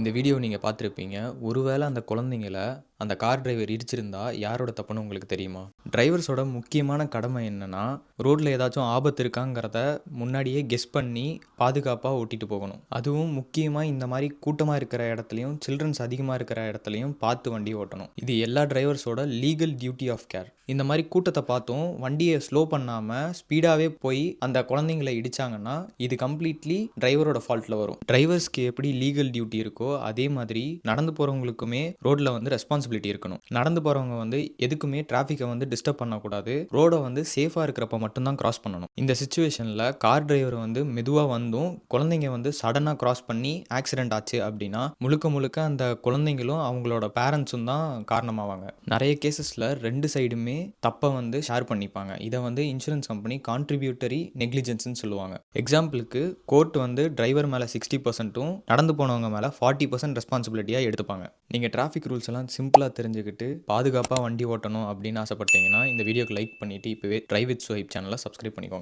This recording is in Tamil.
இந்த வீடியோ நீங்க பார்த்துருப்பீங்க. ஒருவேளை அந்த குழந்தைங்கள அந்த கார் டிரைவர் இடிச்சிருந்தா யாரோட தப்புன்னு உங்களுக்கு தெரியுமா? டிரைவர்ஸோட முக்கியமான கடமை என்னன்னா, ரோட்ல ஏதாச்சும் ஆபத்து இருக்காங்கிறத முன்னாடியே கெஸ் பண்ணி பாதுகாப்பா ஓட்டிட்டு போகணும். அதுவும் முக்கியமா இந்த மாரி கூட்டமா இருக்கிற இடத்துலயும், சில்ட்ரன்ஸ் அதிகமா இருக்கிற இடத்துலயும் பார்த்து வண்டி ஓட்டணும். இது எல்லா டிரைவர்ஸோட லீகல் டியூட்டி ஆஃப் கேர். இந்த மாரி கூட்டத்த பார்த்தும் வண்டிய ஸ்லோ பண்ணாம ஸ்பீடாவே போய் அந்த குழந்தைங்கள இடிச்சாங்கன்னா, இது கம்ப்ளீட்லி டிரைவரோட ஃபால்ட்ல வரும். டிரைவர்ஸ்க்கு எப்படி லீகல் டியூட்டி இருக்கோ, அதே மாதிரி நடந்து போறவங்களுக்குமே ரோட்ல வந்து ரெஸ்பான்சிபிலிட்டி இருக்கணும். நடந்து போறவங்க வந்து எதுக்குமே டிராஃபிக்க வந்து டிஸ்டர்ப் பண்ணக்கூடாது. ரோட வந்து சேஃபா இருக்கிறப்ப மட்டும் தான் கிராஸ் பண்ணணும். இந்த சிச்சுவேஷன்ல கார் டிரைவர் வந்து மெதுவா வந்தும், குழந்தைங்க வந்து சடனா கிராஸ் பண்ணி ஆக்சிடென்ட் ஆச்சு அப்படின்னா, முழுக்க முழுக்க அந்த குழந்தைங்களும் அவங்களோட பேரண்ட்ஸும் தான் காரணமாவாங்க. நிறைய கேசஸ்ல 2 சைடுமே தப்ப வந்து ஷேர் பண்ணிப்பாங்க. இத வந்து இன்சூரன்ஸ் கம்பெனி கான்ட்ரிபியூட்டரி நெக்லிஜென்ஸ்ன்னு சொல்லுவாங்க. எக்ஸாம்பிளுக்கு கோர்ட் வந்து டிரைவர் மேல 60% நடந்து போனவங்க மேல 40% ரெஸ்பான்சிபிலிட்டியா எடுத்துப்பாங்க. நீங்க டிராஃபிக் ரூல்ஸ் எல்லாம் சிம்பிளா தெரிஞ்சுக்கிட்டு பாதுகாப்பா வண்டி ஓட்டணும் அப்படின்னு ஆசைப்பட்டீங்கன்னா, இந்த வீடியோக்கு லைக் பண்ணிட்டு இப்பவே டிரைவ் வித் சுஹைப் சேனலை சப்ஸ்கிரைப் பண்ணிக்கோங்க.